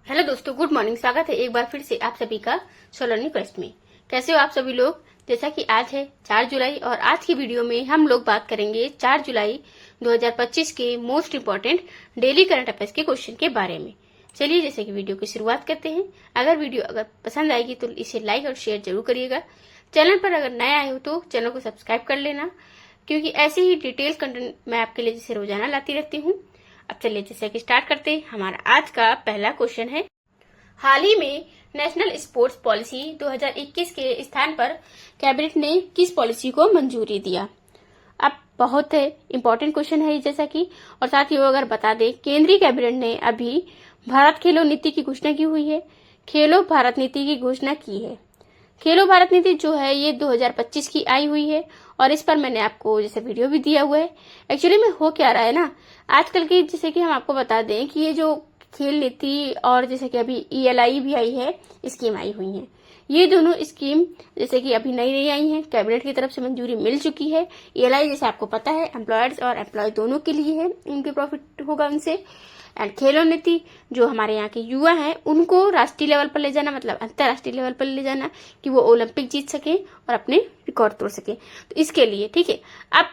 Hello दोस्तों, good morning. स्वागत है एक बार फिर से आप सभी का सोलरनी क्वेस्ट में। कैसे हो आप सभी लोग? जैसा कि आज है 4 जुलाई और आज की वीडियो में हम लोग बात करेंगे 4 जुलाई 2025 के most important daily current affairs के क्वेश्चन के बारे में। चलिए जैसे कि वीडियो की शुरुआत करते हैं। अगर वीडियो पसंद आएगी तो इसे लाइक और शेयर जरूर करिएगा। चैनल पर अगर नया आए हो तो चैनल को सब्सक्राइब कर लेना, क्योंकि ऐसे ही डिटेल कंटेंट मैं आपके लिए जैसे रोजाना लाती रहती हूँ। अब चलिए जैसे कि स्टार्ट करते हैं। हमारा आज का पहला क्वेश्चन है, हाल ही में नेशनल स्पोर्ट्स पॉलिसी 2021 के स्थान पर कैबिनेट ने किस पॉलिसी को मंजूरी दिया? अब बहुत इम्पोर्टेंट क्वेश्चन है जैसा कि, और साथ ही वो अगर बता दें, केंद्रीय कैबिनेट ने अभी भारत खेलो नीति की घोषणा की हुई है। खेलो भारत नीति की घोषणा की है। खेलो भारत नीति जो है ये 2025 की आई हुई है और इस पर मैंने आपको जैसे वीडियो भी दिया हुआ है। एक्चुअली में हो क्या रहा है ना, आजकल की जैसे कि हम आपको बता दें कि ये जो खेल नीति और जैसे कि अभी ELI भी आई है, स्कीम आई हुई है। ये दोनों स्कीम जैसे कि अभी नई नई आई हैं, कैबिनेट की तरफ से मंजूरी मिल चुकी है। ELI जैसे आपको पता है एम्प्लॉयर्स और एम्प्लॉय दोनों के लिए है, उनके प्रॉफिट होगा उनसे। एंड खेलो नीति जो हमारे यहाँ के युवा हैं उनको राष्ट्रीय लेवल पर ले जाना, मतलब अंतर्राष्ट्रीय लेवल पर ले जाना कि वो ओलंपिक जीत सके और अपने रिकॉर्ड तोड़ सके। तो इसके लिए ठीक है। अब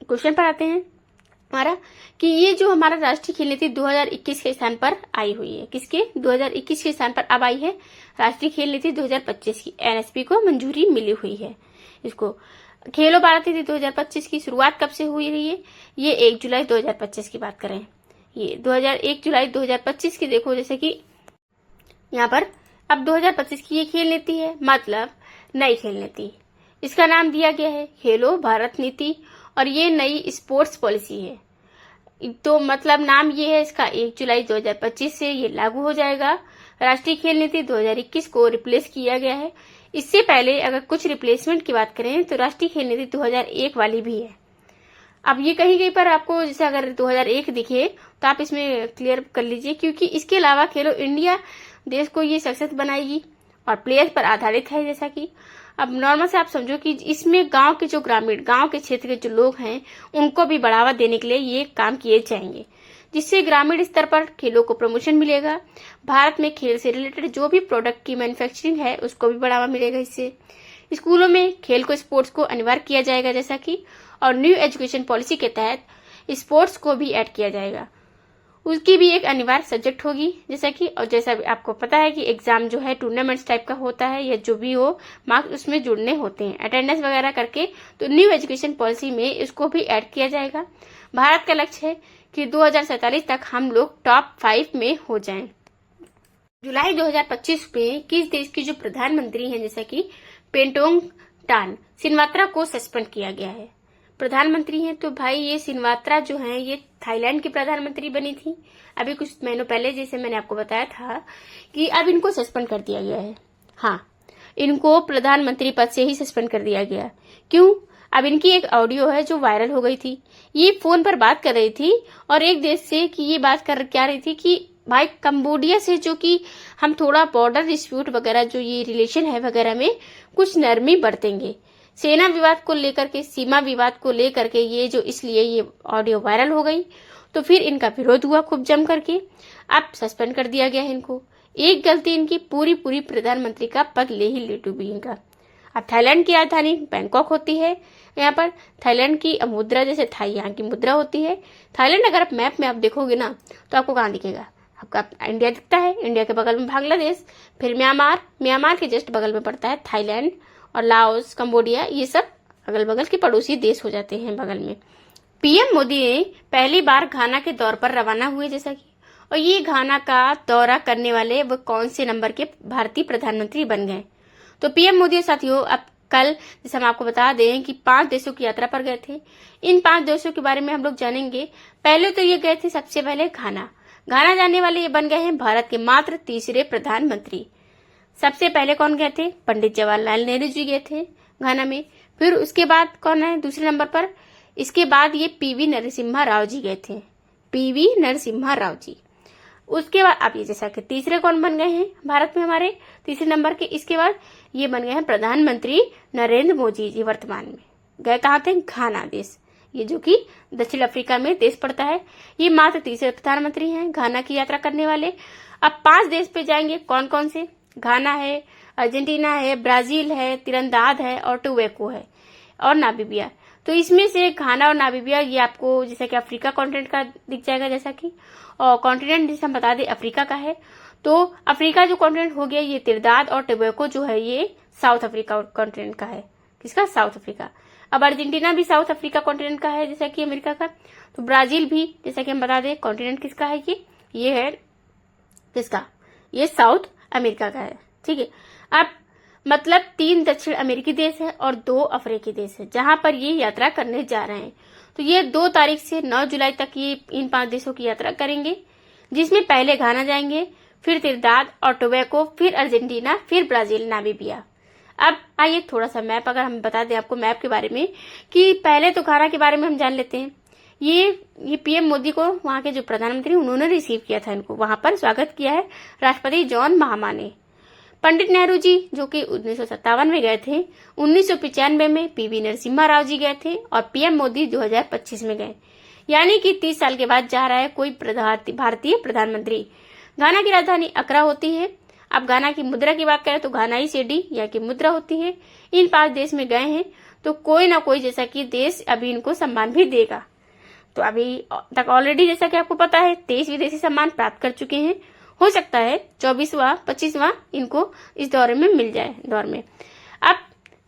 क्वेश्चन पर आते हैं हमारा कि ये जो हमारा राष्ट्रीय खेल नीति 2021 के स्थान पर आई हुई है, किसके 2021 के स्थान पर अब आई है? राष्ट्रीय खेल नीति 2025 की NSP को मंजूरी मिली हुई है। इसको खेलो भारत नीति 2025 की शुरुआत कब से हुई रही है? ये 1 जुलाई 2025 की बात करें, ये 1 जुलाई 2025 की देखो जैसे कि यहाँ पर अब 2025 की ये खेल नीति है, मतलब नई खेल नीति। इसका नाम दिया गया है खेलो भारत नीति और ये नई स्पोर्ट्स पॉलिसी है। तो मतलब नाम ये है इसका, 1 जुलाई 2025 से ये लागू हो जाएगा। राष्ट्रीय खेल नीति 2021 को रिप्लेस किया गया है। इससे पहले अगर कुछ रिप्लेसमेंट की बात करें तो राष्ट्रीय खेल नीति 2001 वाली भी है। अब ये कहीं कहीं पर आपको जैसे अगर 2001 दिखे तो आप इसमें क्लियर कर लीजिए, क्योंकि इसके अलावा खेलो इंडिया देश को ये सक्सेस बनाएगी और प्लेयर्स पर आधारित है। जैसा कि अब नॉर्मल से आप समझो कि इसमें गांव के जो ग्रामीण गांव के क्षेत्र के जो लोग हैं उनको भी बढ़ावा देने के लिए ये काम किए जाएंगे, जिससे ग्रामीण स्तर पर खेलों को प्रमोशन मिलेगा। भारत में खेल से रिलेटेड जो भी प्रोडक्ट की मैन्युफैक्चरिंग है उसको भी बढ़ावा मिलेगा। इससे स्कूलों में खेल को स्पोर्ट्स को अनिवार्य किया जाएगा जैसा कि, और न्यू एजुकेशन पॉलिसी के तहत स्पोर्ट्स को भी ऐड किया जाएगा, उसकी भी एक अनिवार्य सब्जेक्ट होगी जैसा कि। और जैसा आपको पता है कि एग्जाम जो है टूर्नामेंट्स टाइप का होता है या जो भी हो, मार्क्स उसमें जुड़ने होते हैं अटेंडेंस वगैरह करके, तो न्यू एजुकेशन पॉलिसी में इसको भी ऐड किया जाएगा। भारत का लक्ष्य है कि 2047 तक हम लोग टॉप 5 में हो जाएं। जुलाई 2025 में किस देश की जो प्रधानमंत्री हैं जैसा कि पेंटोंग टान सिनवात्रा को सस्पेंड किया गया है। प्रधानमंत्री हैं तो भाई ये सिनवात्रा जो है ये थाईलैंड की प्रधानमंत्री बनी थी अभी कुछ महीनों पहले, जैसे मैंने आपको बताया था कि अब इनको सस्पेंड कर दिया गया है। हाँ, इनको प्रधानमंत्री पद से ही सस्पेंड कर दिया गया। क्यों? अब इनकी एक ऑडियो है जो वायरल हो गई थी। ये फोन पर बात कर रही थी और एक देश से कि ये बात कर क्या रही थी कि भाई कंबोडिया से जो कि हम थोड़ा बॉर्डर डिस्प्यूट वगैरह जो ये रिलेशन है वगैरह में कुछ नरमी बरतेंगे। सेना विवाद को लेकर के, सीमा विवाद को लेकर के ये जो, इसलिए ये ऑडियो वायरल हो गई तो फिर इनका विरोध हुआ खूब जम करके। अब सस्पेंड कर दिया गया है इनको। एक गलती इनकी पूरी प्रधानमंत्री का पद ले ही ले डूबी इनका। अब थाईलैंड की राजधानी बैंकॉक होती है। यहाँ पर थाईलैंड की मुद्रा जैसे थाई यहाँ की मुद्रा होती है। थाईलैंड अगर आप मैप में आप देखोगे ना तो आपको कहाँ दिखेगा? आपका इंडिया दिखता है, इंडिया के बगल में बांग्लादेश, फिर म्यांमार के जस्ट बगल में पड़ता है थाईलैंड, और लाओस, कंबोडिया, ये सब अगल बगल के पड़ोसी देश हो जाते हैं बगल में। PM मोदी ने पहली बार घाना के दौर पर रवाना हुए जैसा कि, और ये घाना का दौरा करने वाले वो कौन से नंबर के भारतीय प्रधानमंत्री बन गए? तो PM मोदी साथियों अब कल जैसे हम आपको बता दें कि 5 देशों की यात्रा पर गए थे। इन 5 देशों के बारे में हम लोग जानेंगे। पहले तो ये गए थे सबसे पहले घाना जाने वाले ये बन गए हैं भारत के मात्र तीसरे प्रधानमंत्री। सबसे पहले कौन गए थे? पंडित जवाहरलाल नेहरू जी गए थे घाना में। फिर उसके बाद कौन है दूसरे नंबर पर? इसके बाद ये PV नरसिम्हा राव जी गए थे, PV नरसिम्हा राव जी। उसके बाद अब ये जैसा कि तीसरे कौन बन गए हैं भारत में हमारे तीसरे नंबर के, इसके बाद ये बन गए हैं प्रधानमंत्री नरेंद्र मोदी जी। वर्तमान में गए कहाँ थे? घाना देश। ये जो कि दक्षिण अफ्रीका में देश पड़ता है। ये मात्र तीसरे प्रधानमंत्री हैं घाना की यात्रा करने वाले। अब 5 देश पे जाएंगे, कौन कौन से? घाना है, अर्जेंटीना है, ब्राजील है, तिरंदाद है और टोबैको है और नामीबिया। तो इसमें से घाना और नामीबिया ये आपको जैसा कि अफ्रीका कॉन्टिनेंट का दिख जाएगा, जैसा कि और कॉन्टिनेंट जिसे हम बता दें अफ्रीका का है। तो अफ्रीका जो कॉन्टिनेंट हो गया, ये तिरदाद और टोबैको जो है ये साउथ अफ्रीका कॉन्टिनेंट का है। किसका? South Africa. अब अर्जेंटीना भी साउथ अफ्रीका कॉन्टिनेंट का है जैसा कि अमेरिका का। तो ब्राजील भी जैसा कि हम बता दें कॉन्टिनेंट किसका है, ये है किसका? ये साउथ अमेरिका का है। ठीक है। अब मतलब 3 दक्षिण अमेरिकी देश है और 2 अफ्रीकी देश है जहां पर ये यात्रा करने जा रहे हैं। तो ये 2 तारीख से 9 जुलाई तक ये इन 5 देशों की यात्रा करेंगे, जिसमें पहले घाना जाएंगे, फिर तिरदाद और टोबैको, फिर अर्जेंटीना, फिर ब्राजील, नामीबिया। अब आइए थोड़ा सा मैप अगर हम बता दें आपको मैप के बारे में, कि पहले तो घाना के बारे में हम जान लेते हैं। ये पीएम मोदी को वहां के जो प्रधानमंत्री उन्होंने रिसीव किया था, इनको वहां पर स्वागत किया है राष्ट्रपति जॉन महामा ने। पंडित नेहरू जी जो कि 1957 में गए थे, 1995 में पीवी नरसिम्हा राव जी गए थे और पीएम मोदी 2025 में गए। यानी कि 30 साल के बाद जा रहा है कोई भारतीय प्रधानमंत्री। घाना की राजधानी अक्रा होती है। अब घाना की मुद्रा की बात करें तो घानाई सेडी या की मुद्रा होती है। इन 5 देश में गए हैं तो कोई ना कोई जैसा कि देश अभी इनको सम्मान भी देगा। तो अभी तक ऑलरेडी जैसा कि आपको पता है 23 विदेशी सम्मान प्राप्त कर चुके हैं। हो सकता है 24वां 25वां इनको इस दौरे में मिल जाए दौर में। अब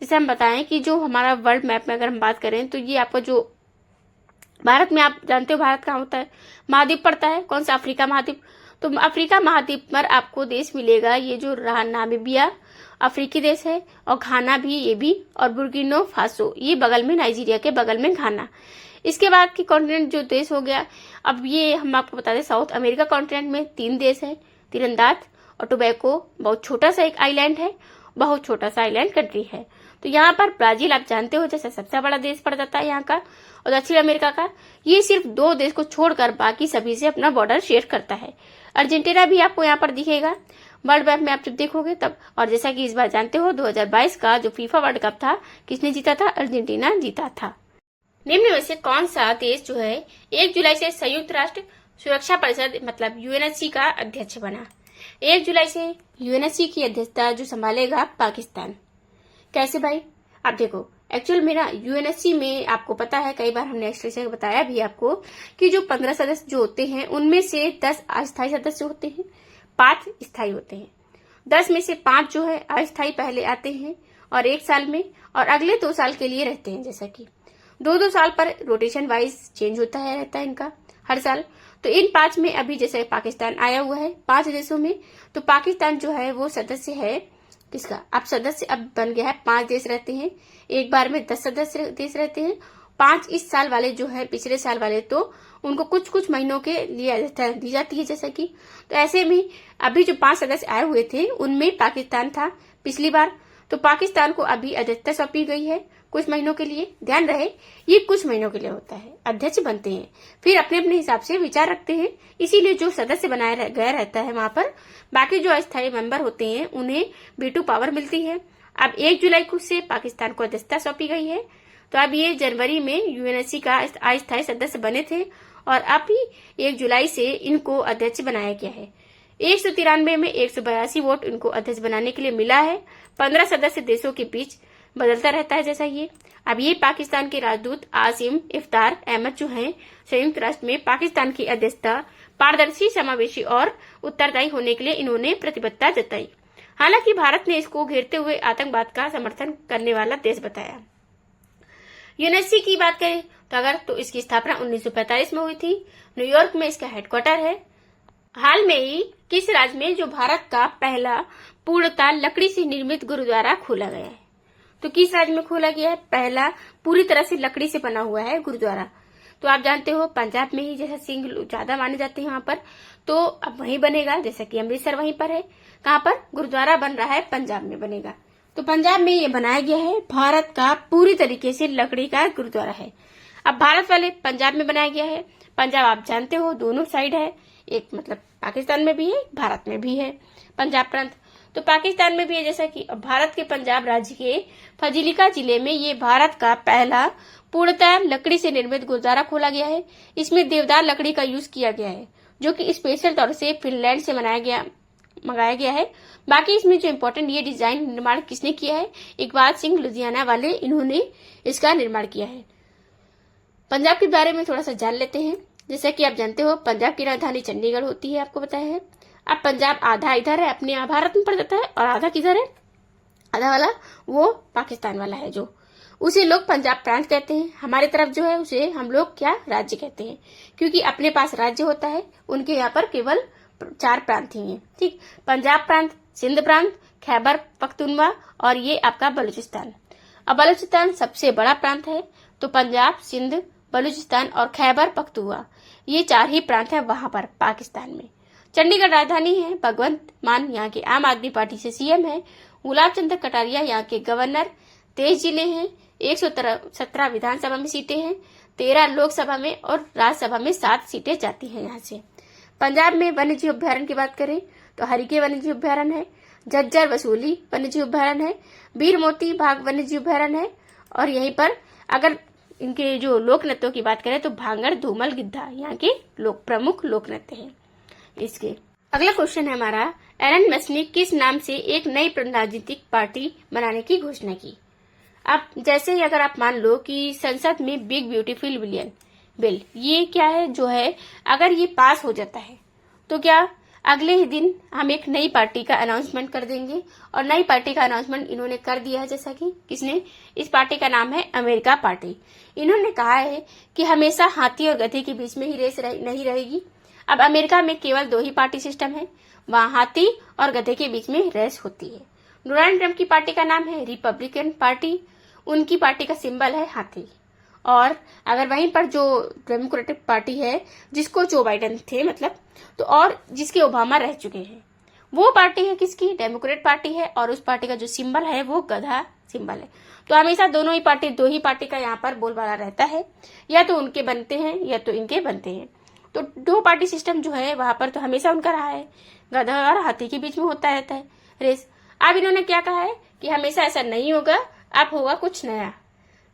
जैसे हम बताएं कि जो हमारा वर्ल्ड मैप में अगर हम बात करें तो ये आपका जो भारत में, आप जानते हो भारत कहाँ होता है, महाद्वीप पड़ता है। कौन सा? अफ्रीका महाद्वीप। तो अफ्रीका महाद्वीप पर आपको देश मिलेगा ये जो नामीबिया अफ्रीकी देश है, और घाना भी, ये भी, और बुर्किना फासो ये बगल में, नाइजीरिया के बगल में घाना। इसके बाद की कॉन्टिनेंट जो देश हो गया, अब ये हम आपको बता दें साउथ अमेरिका कॉन्टिनेंट में 3 देश है, तिरंदाद और टोबैको, बहुत छोटा सा एक आइलैंड है, बहुत छोटा सा आइलैंड कंट्री है। तो यहाँ पर ब्राजील आप जानते हो जैसे सबसे बड़ा देश पड़ जाता है यहाँ का, और दक्षिण अमेरिका का ये सिर्फ 2 देश को छोड़कर बाकी सभी से अपना बॉर्डर शेयर करता है। अर्जेंटीना भी आपको यहाँ पर दिखेगा वर्ल्ड मैप में आप जब देखोगे तब। और जैसा कि इस बार जानते हो 2022 का जो फीफा वर्ल्ड कप था, किसने जीता था? अर्जेंटीना जीता था। निम्न में से कौन सा देश जो है 1 जुलाई से संयुक्त राष्ट्र सुरक्षा परिषद मतलब यूएनएससी का अध्यक्ष बना? 1 जुलाई से यूएनएससी की अध्यक्षता जो संभालेगा पाकिस्तान। कैसे भाई? आप देखो एक्चुअल में ना यूएनएससी में आपको पता है, कई बार हमने एक्सप्लेनेशन बताया भी आपको कि जो 15 सदस्य जो होते हैं उनमें से 10 अस्थायी सदस्य होते हैं, 5 स्थायी होते हैं। 10 में से 5 जो है अस्थायी पहले आते हैं और 1 साल में, और अगले 2 साल के लिए रहते हैं। जैसा कि 2-2 साल पर रोटेशन वाइज चेंज होता है, रहता है इनका हर साल। तो इन 5 में अभी जैसे पाकिस्तान आया हुआ है 5 देशों में, तो पाकिस्तान जो है वो सदस्य है किसका? अब सदस्य अब बन गया है, 5 देश रहते हैं, एक बार में 10 सदस्य देश रहते हैं। 5 इस साल वाले जो है, पिछले साल वाले तो उनको कुछ कुछ महीनों के लिए दी जाती है जैसा कि। तो ऐसे में अभी जो 5 सदस्य आए हुए थे उनमें पाकिस्तान था पिछली बार, तो पाकिस्तान को अभी अध्यक्षता सौंपी गई है कुछ महीनों के लिए। ध्यान रहे ये कुछ महीनों के लिए होता है, अध्यक्ष बनते हैं फिर अपने अपने हिसाब से विचार रखते हैं, इसीलिए जो सदस्य बनाया गया रहता है वहां पर, बाकी जो अस्थायी मेंबर होते हैं उन्हें वीटो पावर मिलती है। अब 1 जुलाई को से पाकिस्तान को अध्यक्षता सौंपी गई है। तो अब ये जनवरी में यूएनएससी का अस्थायी सदस्य बने थे और अब ही 1 जुलाई से इनको अध्यक्ष बनाया गया है। 193 में 182 वोट इनको अध्यक्ष बनाने के लिए मिला है। 15 सदस्य देशों के बीच बदलता रहता है जैसा ये। अब ये पाकिस्तान के राजदूत आसिम इफ्तार अहमद जो हैं संयुक्त राष्ट्र में पाकिस्तान की अध्यक्षता पारदर्शी, समावेशी और उत्तरदायी होने के लिए इन्होंने प्रतिबद्धता जताई। हालांकि भारत ने इसको घेरते हुए आतंकवाद का समर्थन करने वाला देश बताया। यूएनएससी की बात करें तो अगर तो इसकी स्थापना 1945 में हुई थी। न्यूयॉर्क में इसका हेडक्वार्टर है। हाल में ही किस राज्य में जो भारत का पहला पूर्णतः लकड़ी से निर्मित गुरुद्वारा खोला गया है? तो किस राज्य में खोला गया है पहला पूरी तरह से लकड़ी से बना हुआ है गुरुद्वारा? तो आप जानते हो पंजाब में ही, जैसा सिंह ज्यादा माने जाते हैं वहां पर, तो अब वहीं बनेगा। जैसा कि अमृतसर वहीं पर है, कहाँ पर गुरुद्वारा बन रहा है? पंजाब में बनेगा। तो पंजाब में ये बनाया गया है भारत का पूरी तरीके से लकड़ी का गुरुद्वारा है। अब भारत वाले पंजाब में बनाया गया है। पंजाब आप जानते हो दोनों साइड है, एक मतलब पाकिस्तान में भी है, भारत में भी है पंजाब प्रांत, तो पाकिस्तान में भी है। जैसा कि भारत के पंजाब राज्य के फजिलिका जिले में ये भारत का पहला पूर्णतः लकड़ी से निर्मित गुरुद्वारा खोला गया है। इसमें देवदार लकड़ी का यूज किया गया है, जो कि स्पेशल तौर से फिनलैंड से मंगाया गया है। बाकी इसमें जो इम्पोर्टेंट ये डिजाइन निर्माण किसने किया है, इकबाल सिंह लुधियाना वाले, इन्होंने इसका निर्माण किया है। पंजाब के बारे में थोड़ा सा जान लेते हैं। जैसा कि आप जानते हो, पंजाब की राजधानी चंडीगढ़ होती है, आपको बताया है। अब पंजाब आधा इधर है, अपने आप भारत में पड़ जाता है, और आधा किधर है, आधा वाला वो पाकिस्तान वाला है, जो उसे लोग पंजाब प्रांत कहते हैं। हमारी तरफ जो है उसे हम लोग क्या, राज्य कहते हैं, क्योंकि अपने पास राज्य होता है, उनके यहाँ पर केवल 4 प्रांत ही हैं। ठीक, पंजाब प्रांत, सिंध प्रांत, खैबर पख्तूनवा और ये आपका बलूचिस्तान। अब बलूचिस्तान सबसे बड़ा प्रांत है, तो पंजाब, सिंध, बलूचिस्तान और खैबर पख्तूनवा, ये 4 ही प्रांत है वहां पर पाकिस्तान में। चंडीगढ़ राजधानी है। भगवंत मान यहाँ के आम आदमी पार्टी से सीएम है। गुलाब चंद कटारिया यहाँ के गवर्नर। 23 जिले हैं, 117 विधानसभा में सीटें हैं, 13 लोकसभा में और राज्यसभा में 7 सीटें जाती हैं यहाँ से। पंजाब में वन्य जीव अभ्यारण्य की बात करें तो हरिके वन्य जीव अभ्यारण्य है, झज्जर वसूली वन्य जीव अभ्यारण्य है, बीर मोती बाघ वन्य जीव अभ्यारण्य है, और यहीं पर अगर इनके जो लोक नृत्यों की बात करें तो भांगड़, धूमल, गिद्धा यहाँ के प्रमुख लोक नृत्य हैं। इसके अगला क्वेश्चन है हमारा, एलन मस्क ने किस नाम से एक नई राजनीतिक पार्टी बनाने की घोषणा की। अब जैसे ही अगर आप मान लो कि संसद में बिग ब्यूटीफुल बिल ये क्या है जो है, अगर ये पास हो जाता है तो क्या अगले ही दिन हम एक नई पार्टी का अनाउंसमेंट कर देंगे, और नई पार्टी का अनाउंसमेंट इन्होंने कर दिया है। जैसा कि किसने, इस पार्टी का नाम है अमेरिका पार्टी। इन्होंने कहा है कि हमेशा हाथी और गधे के बीच में ही रेस नहीं रहेगी। अब अमेरिका में केवल 2 ही पार्टी सिस्टम है, वहाँ हाथी और गधे के बीच में रेस होती है। डोनाल्ड ट्रंप की पार्टी का नाम है रिपब्लिकन पार्टी, उनकी पार्टी का सिंबल है हाथी। और अगर वहीं पर जो डेमोक्रेटिक पार्टी है, जिसको जो बाइडेन थे मतलब, तो और जिसके ओबामा रह चुके हैं, वो पार्टी है किसकी, डेमोक्रेट पार्टी है, और उस पार्टी का जो सिंबल है वो गधा सिंबल है। तो हमेशा दो ही पार्टी का यहाँ पर बोलबाला रहता है, या तो उनके बनते हैं या तो इनके बनते हैं। तो 2 पार्टी सिस्टम जो है वहां पर तो हमेशा उनका रहा है, गधा और हाथी के बीच में होता रहता है रेस। अब इन्होंने क्या कहा है कि हमेशा ऐसा नहीं होगा, अब होगा कुछ नया।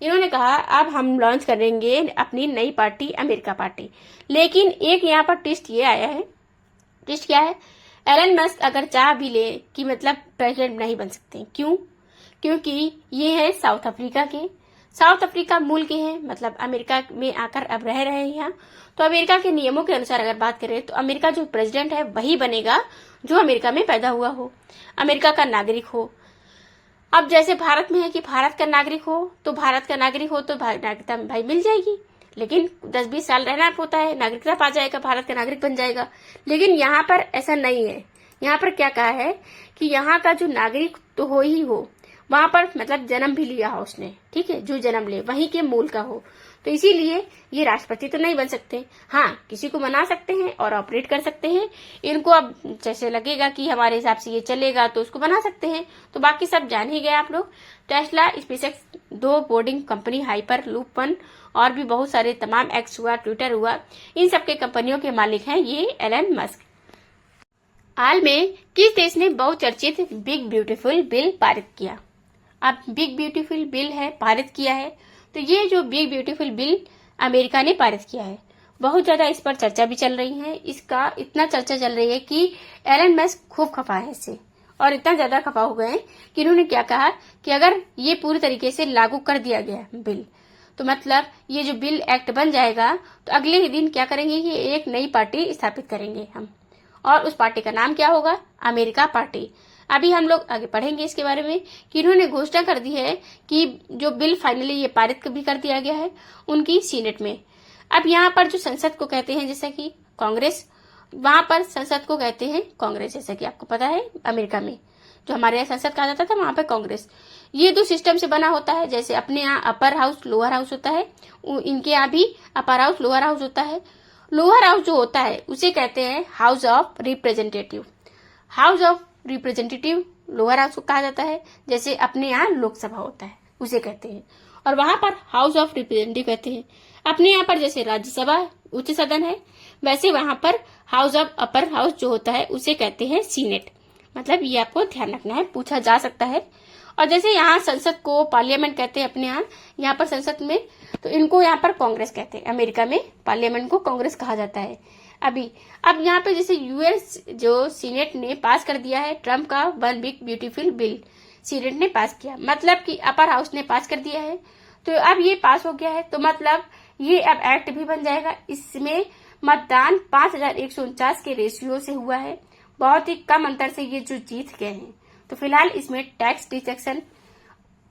इन्होंने कहा अब हम लॉन्च करेंगे अपनी नई पार्टी अमेरिका पार्टी। लेकिन एक यहाँ पर ट्विस्ट ये आया है, ट्विस्ट क्या है, एलन मस्क अगर चाह भी ले कि मतलब प्रेसिडेंट नहीं बन सकते। क्यों, क्योंकि ये है साउथ अफ्रीका के, साउथ अफ्रीका मूल के हैं, मतलब अमेरिका में आकर अब रह रहे हैं यहाँ। तो अमेरिका के नियमों के अनुसार अगर बात करें तो अमेरिका जो प्रेसिडेंट है वही बनेगा जो अमेरिका में पैदा हुआ हो, अमेरिका का नागरिक हो। अब जैसे भारत में है कि भारत का नागरिक हो तो नागरिकता भाई मिल जाएगी, लेकिन 10-20 साल रहना होता है, नागरिकता पा जाएगा, भारत का नागरिक बन जाएगा। लेकिन यहाँ पर ऐसा नहीं है। यहाँ पर क्या कहा है कि यहाँ का जो नागरिक तो हो ही हो, वहां पर मतलब जन्म भी लिया हो उसने, ठीक है, जो जन्म ले वहीं के मूल का हो। तो इसीलिए ये राष्ट्रपति तो नहीं बन सकते। हाँ, किसी को मना सकते हैं और ऑपरेट कर सकते हैं। इनको अब जैसे लगेगा कि हमारे हिसाब से ये चलेगा तो उसको बना सकते हैं। तो बाकी सब जान ही गए आप लोग। Tesla, SpaceX, 2 boarding company, hyper loop 1 और भी बहुत सारे तमाम, एक्स हुआ, ट्विटर हुआ, इन सबके कंपनियों के मालिक हैं ये एलन मस्क। हाल में किस देश ने बहुचर्चित बिग ब्यूटीफुल बिल पारित किया। अब बिग ब्यूटीफुल बिल है, पारित किया है, तो ये जो बिग ब्यूटीफुल बिल अमेरिका ने पारित किया है, बहुत ज्यादा इस पर चर्चा भी चल रही है। इसका इतना चर्चा चल रही है कि एलन मस्क खूब खफा है इससे, और इतना ज्यादा खफा हो गए हैं कि इन्होंने क्या कहा कि अगर ये पूरी तरीके से लागू कर दिया गया बिल, तो मतलब ये जो बिल एक्ट बन जाएगा, तो अगले ही दिन क्या करेंगे कि एक नई पार्टी स्थापित करेंगे हम, और उस पार्टी का नाम क्या होगा, अमेरिका पार्टी। अभी हम लोग आगे पढ़ेंगे इसके बारे में कि इन्होंने घोषणा कर दी है कि जो बिल फाइनली ये पारित भी कर दिया गया है उनकी सीनेट में। अब यहाँ पर जो संसद को कहते हैं जैसा कि कांग्रेस, वहां पर संसद को कहते हैं कांग्रेस, जैसा कि आपको पता है अमेरिका में जो हमारे यहाँ संसद कहा जाता था वहां पर कांग्रेस। ये 2 सिस्टम से बना होता है, जैसे अपने यहाँ अपर हाउस लोअर हाउस होता है, इनके यहाँ भी अपर हाउस लोअर हाउस होता है। लोअर हाउस जो होता है उसे कहते हैं house of representative. House of representative lower house को कहा जाता है, जैसे अपने यहाँ लोकसभा होता है उसे कहते हैं, और वहां पर हाउस ऑफ रिप्रेजेंटेटिव कहते हैं। अपने यहाँ पर जैसे राज्यसभा उच्च सदन है, वैसे वहां पर हाउस ऑफ अपर हाउस जो होता है उसे कहते हैं सीनेट। मतलब ये आपको ध्यान रखना है, पूछा जा सकता है। और जैसे यहाँ संसद को पार्लियामेंट कहते हैं अपने यहाँ पर संसद में, तो इनको यहाँ पर कांग्रेस कहते हैं। अमेरिका में पार्लियामेंट को कांग्रेस कहा जाता है। अब यहाँ पे जैसे यूएस जो सीनेट ने पास कर दिया है ट्रम्प का one big beautiful bill, senate ने पास किया, मतलब कि अपर हाउस ने पास कर दिया है। तो अब ये पास हो गया है, तो मतलब ये अब एक्ट भी बन जाएगा। इसमें मतदान 5149 के रेशियो से हुआ है, बहुत ही कम अंतर से ये जो जीत गए हैं। तो फिलहाल इसमें टैक्स डिडक्शन,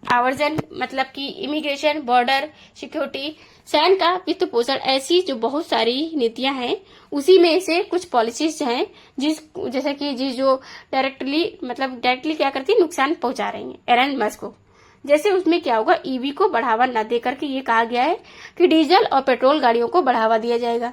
आवर्जन मतलब कि इमिग्रेशन, बॉर्डर सिक्योरिटी, सैन्य का वित्त पोषण, ऐसी जो बहुत सारी नीतियां हैं उसी में से कुछ पॉलिसीज हैं जैसे कि जो डायरेक्टली क्या करती है, नुकसान पहुंचा रही है एलन मस्क को। जैसे उसमें क्या होगा, ईवी को बढ़ावा न देकर के ये कहा गया है कि डीजल और पेट्रोल गाड़ियों को बढ़ावा दिया जाएगा।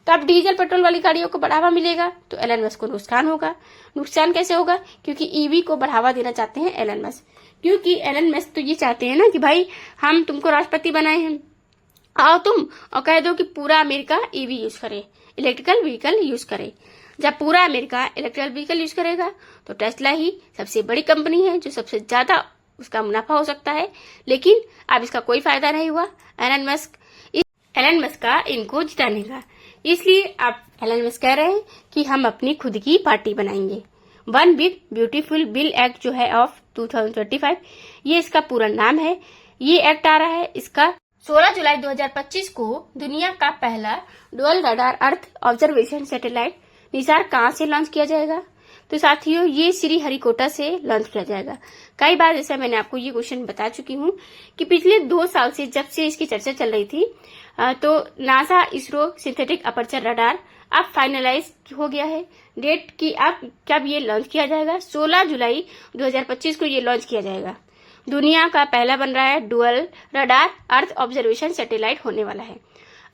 तो अब डीजल पेट्रोल वाली गाड़ियों को बढ़ावा मिलेगा तो एलन मस्क को नुकसान होगा। नुकसान कैसे होगा, क्योंकि ईवी को बढ़ावा देना चाहते हैं एलन मस्क, क्योंकि एलन मस्क तो ये चाहते हैं ना कि भाई हम तुमको राष्ट्रपति बनाए हैं, आओ तुम और कह दो कि पूरा अमेरिका ईवी यूज करे, इलेक्ट्रिकल व्हीकल यूज करे। जब पूरा अमेरिका इलेक्ट्रिकल व्हीकल यूज करेगा तो टेस्ला ही सबसे बड़ी कंपनी है जो सबसे ज्यादा उसका मुनाफा हो सकता है, लेकिन अब इसका कोई फायदा नहीं हुआ एलन मस्क का इनको जिताने का। इसलिए अब एलन मस्क कह रहे हैं कि हम अपनी खुद की पार्टी बनाएंगे। One big beautiful bill act जो है ऑफ 2025, ये इसका पूरा नाम है। ये एक्ट आ रहा है, इसका 16 जुलाई 2025 को दुनिया का पहला dual radar earth observation satellite Nisar कहाँ से लॉन्च किया जाएगा, तो साथियों ये श्री हरिकोटा से लॉन्च किया जाएगा। कई बार जैसे मैंने आपको ये क्वेश्चन बता चुकी हूँ कि पिछले 2 साल से जब से इसकी चर्चा चल रही थी तो NASA ISRO synthetic aperture radar अब फाइनलाइज हो गया है डेट की अब कब ये लॉन्च किया जाएगा। 16 जुलाई 2025 को ये लॉन्च किया जाएगा। दुनिया का पहला बन रहा है dual radar earth observation satellite होने वाला है।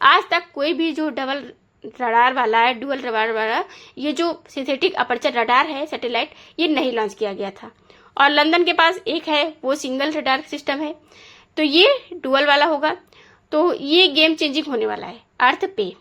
आज तक कोई भी जो डबल रडार वाला है, डुअल रडार वाला, ये जो सिंथेटिक अपर्चर रडार है सैटेलाइट, ये नहीं लॉन्च किया गया था। और लंदन के पास एक है, वो सिंगल रडार सिस्टम है, तो ये डुअल वाला होगा। तो ये गेम चेंजिंग होने वाला है अर्थ पे।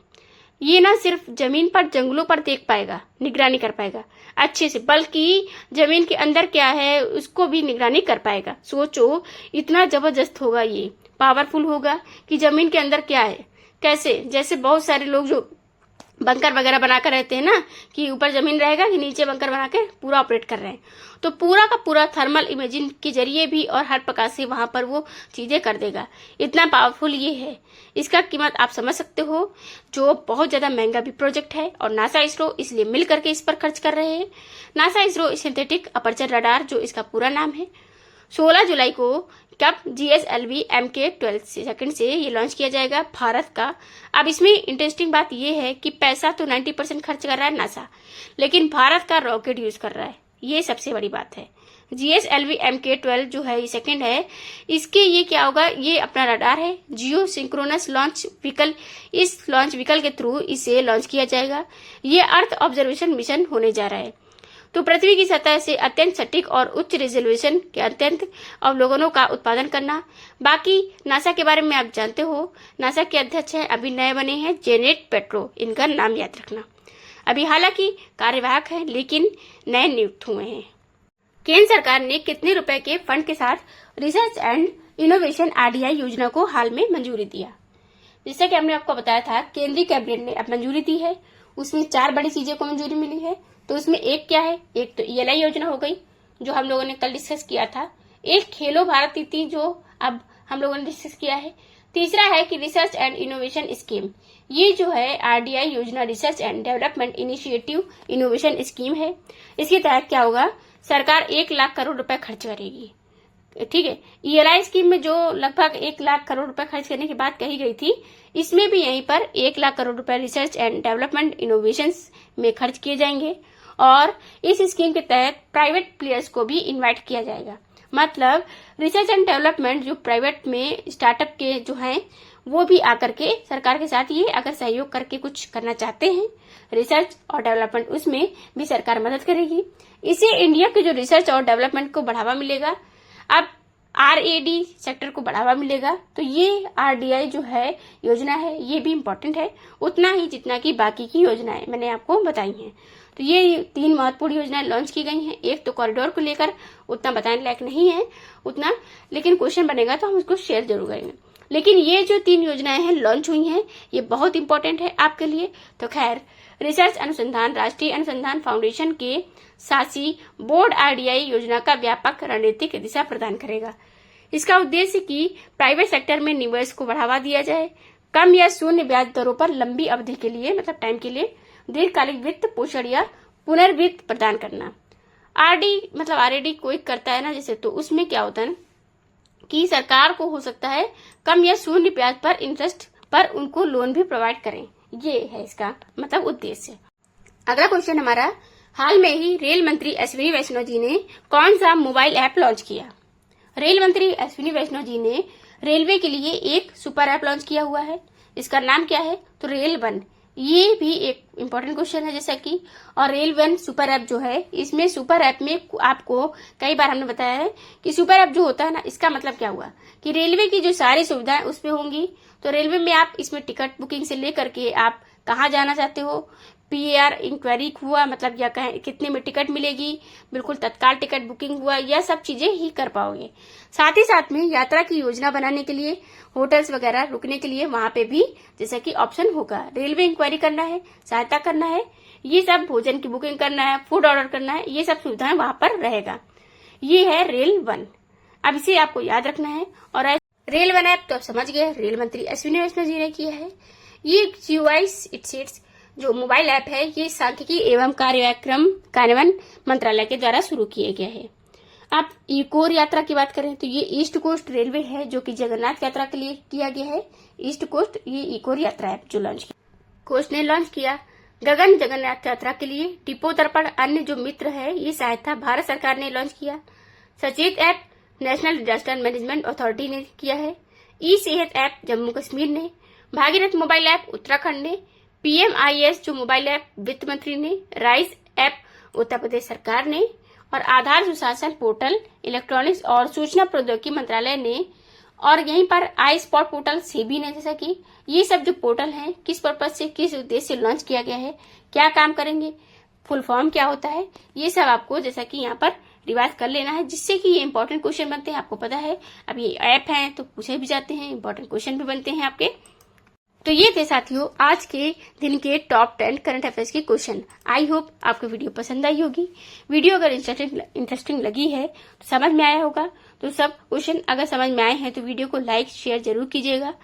ये ना सिर्फ जमीन पर जंगलों पर देख पाएगा, निगरानी कर पाएगा अच्छे से, बल्कि जमीन के अंदर क्या है उसको भी निगरानी कर पाएगा। सोचो इतना जबरदस्त होगा, ये पावरफुल होगा कि जमीन के अंदर क्या है, कैसे, जैसे बहुत सारे लोग जो बंकर वगैरह बनाकर रहते हैं ना कि ऊपर जमीन रहेगा कि नीचे बंकर बना के पूरा ऑपरेट कर रहे हैं, तो पूरा का पूरा थर्मल इमेजिंग के जरिए भी और हर प्रकार से वहां पर वो चीजें कर देगा। इतना पावरफुल ये है। इसका कीमत आप समझ सकते हो, जो बहुत ज्यादा महंगा भी प्रोजेक्ट है और नासा इसरो इसलिए मिल करके इस पर खर्च कर रहे हैं। NASA ISRO synthetic aperture radar जो इसका पूरा नाम है, 16 जुलाई को कब GSLV Mk-12 सेकंड से ये लॉन्च किया जाएगा भारत का। अब इसमें इंटरेस्टिंग बात ये है कि पैसा तो 90% खर्च कर रहा है नासा, लेकिन भारत का रॉकेट यूज कर रहा है, ये सबसे बड़ी बात है। GSLV Mk-12 जो है ये सेकंड है, इसके ये क्या होगा, ये अपना रडार है जियो सिंक्रोनस लॉन्च व्हीकल, इस लॉन्च व्हीकल के थ्रू इसे लॉन्च किया जाएगा। ये अर्थ ऑब्जर्वेशन मिशन होने जा रहा है, तो पृथ्वी की सतह से अत्यंत सटीक और उच्च रेजोल्यूशन के अत्यंत अवलोकनों का उत्पादन करना। बाकी नासा के बारे में आप जानते हो, नासा के अध्यक्ष हैं अभी नए बने हैं जेनेट पेट्रो, इनका नाम याद रखना। अभी हालांकि कार्यवाहक हैं लेकिन नए नियुक्त हुए हैं। केंद्र सरकार ने कितने रुपए के फंड के साथ रिसर्च एंड इनोवेशन RDI योजना को हाल में मंजूरी दिया। जैसा कि हमने आपको बताया था, केंद्रीय कैबिनेट ने अब मंजूरी दी है, उसमें 4 बड़ी चीजों को मंजूरी मिली है। तो उसमें एक क्या है, एक तो ELI योजना हो गई जो हम लोगों ने कल डिस्कस किया था, एक खेलो भारत नीति जो अब हम लोगों ने डिस्कस किया है, तीसरा है कि रिसर्च एंड इनोवेशन स्कीम, ये जो है RDI योजना research and development initiative innovation scheme है। इसके तहत क्या होगा, सरकार 1 लाख करोड़ रुपए खर्च करेगी, ठीक है। ELI स्कीम में जो लगभग 1 लाख करोड़ रुपए खर्च करने की बात कही गई थी, इसमें भी यहीं पर 1 लाख करोड़ रुपए रिसर्च एंड डेवलपमेंट इनोवेशन में खर्च किए जाएंगे और इस स्कीम के तहत प्राइवेट प्लेयर्स को भी इनवाइट किया जाएगा। मतलब रिसर्च एंड डेवलपमेंट जो प्राइवेट में स्टार्टअप के जो हैं वो भी आकर के सरकार के साथ ये अगर सहयोग करके कुछ करना चाहते हैं रिसर्च और डेवलपमेंट, उसमें भी सरकार मदद करेगी। इससे इंडिया के जो रिसर्च और डेवलपमेंट को बढ़ावा मिलेगा। अब RAD सेक्टर को बढ़ावा मिलेगा, तो ये RDI जो है योजना है ये भी इम्पोर्टेंट है उतना ही जितना कि बाकी की योजनाएं मैंने आपको बताई हैं। तो ये 3 महत्वपूर्ण योजनाएं लॉन्च की गई हैं। एक तो कॉरिडोर को लेकर उतना बताने लायक नहीं है उतना, लेकिन क्वेश्चन बनेगा तो हम उसको शेयर जरूर करेंगे। लेकिन ये जो 3 योजनाएं हैं लॉन्च हुई हैं, ये बहुत इंपॉर्टेंट है आपके लिए। तो खैर, रिसर्च अनुसंधान राष्ट्रीय अनुसंधान फाउंडेशन के शासी बोर्ड RDI योजना का व्यापक रणनीतिक दिशा प्रदान करेगा। इसका उद्देश्य कि प्राइवेट सेक्टर में निवेश को बढ़ावा दिया जाए, कम या शून्य ब्याज दरों पर लंबी अवधि के लिए मतलब टाइम के लिए दीर्घकालिक वित्त पोषण या पुनर्वित्त प्रदान करना। RD कोई करता है ना जैसे, तो उसमें क्या होता है कि सरकार को हो सकता है कम या शून्य ब्याज पर इंटरेस्ट पर उनको लोन भी प्रोवाइड करें। ये है इसका मतलब उद्देश्य। अगला क्वेश्चन हमारा, हाल में ही रेल मंत्री अश्विनी वैष्णव जी ने कौन सा मोबाइल ऐप लॉन्च किया? रेल मंत्री अश्विनी वैष्णव जी ने रेलवे के लिए एक सुपर ऐप लॉन्च किया हुआ है। इसका नाम क्या है? तो रेल वन। ये भी एक इम्पोर्टेंट क्वेश्चन है जैसा कि, और रेल वन सुपर ऐप जो है, इसमें सुपर ऐप में आपको कई बार हमने बताया है कि सुपर ऐप जो होता है ना, इसका मतलब क्या हुआ कि रेलवे की जो सारी सुविधाएं उस पर होंगी। तो रेलवे में आप इसमें टिकट बुकिंग से लेकर के आप कहाँ जाना चाहते हो, PAR इंक्वायरी हुआ मतलब या कितने में टिकट मिलेगी, बिल्कुल तत्काल टिकट बुकिंग हुआ, यह सब चीजें ही कर पाओगे। साथ ही साथ में यात्रा की योजना बनाने के लिए, होटल्स वगैरह रुकने के लिए वहां पे भी जैसा कि ऑप्शन होगा। रेलवे इंक्वायरी करना है, सहायता करना है, ये सब भोजन की बुकिंग करना है, फूड ऑर्डर करना है, ये सब सुविधाएं वहां पर रहेगा। ये है रेल वन। अब इसे आपको याद रखना है। और रेल वन ऐप तो आप समझ गए, रेल मंत्री अश्विनी वैष्णव जी ने किया है। ये GUI जो मोबाइल ऐप है, ये सांख्यिकी एवं कार्यान्वयन मंत्रालय के द्वारा शुरू किया गया है। आप इकोर यात्रा की बात करें तो ये ईस्ट कोस्ट रेलवे है जो कि जगन्नाथ यात्रा के लिए किया गया है। ईस्ट कोस्ट ये इकोर यात्रा ऐप जो लॉन्च किया, कोस्ट ने लॉन्च किया। गगन जगन्नाथ यात्रा के लिए टिपो दर्पण अन्य जो मित्र है, ये सहायता भारत सरकार ने लॉन्च किया। सचेत app national disaster management authority ने किया है। ई सेहत ऐप जम्मू कश्मीर ने, भागीरथ मोबाइल ऐप उत्तराखंड ने, PMIS जो मोबाइल ऐप वित्त मंत्री ने, राइस ऐप उत्तर प्रदेश सरकार ने, और आधार सुशासन पोर्टल इलेक्ट्रॉनिक्स और सूचना प्रौद्योगिकी मंत्रालय ने, और यहीं पर आई स्पॉट पोर्टल सेबी ने। जैसा कि ये सब जो पोर्टल हैं किस पर्पज से, किस उद्देश्य से लॉन्च किया गया है, क्या काम करेंगे, फुल फॉर्म क्या होता है, ये सब आपको जैसा कि यहाँ पर रिवाइज कर लेना है, जिससे कि ये इंपॉर्टेंट क्वेश्चन बनते हैं। आपको पता है अब ये ऐप है तो पूछे भी जाते हैं, इंपॉर्टेंट क्वेश्चन भी बनते हैं आपके। तो ये थे साथियों आज के दिन के टॉप 10 करंट अफेयर्स के क्वेश्चन। आई होप आपको वीडियो पसंद आई होगी। वीडियो अगर इंटरेस्टिंग लगी है तो समझ में आया होगा। तो सब क्वेश्चन अगर समझ में आए हैं तो वीडियो को लाइक शेयर जरूर कीजिएगा।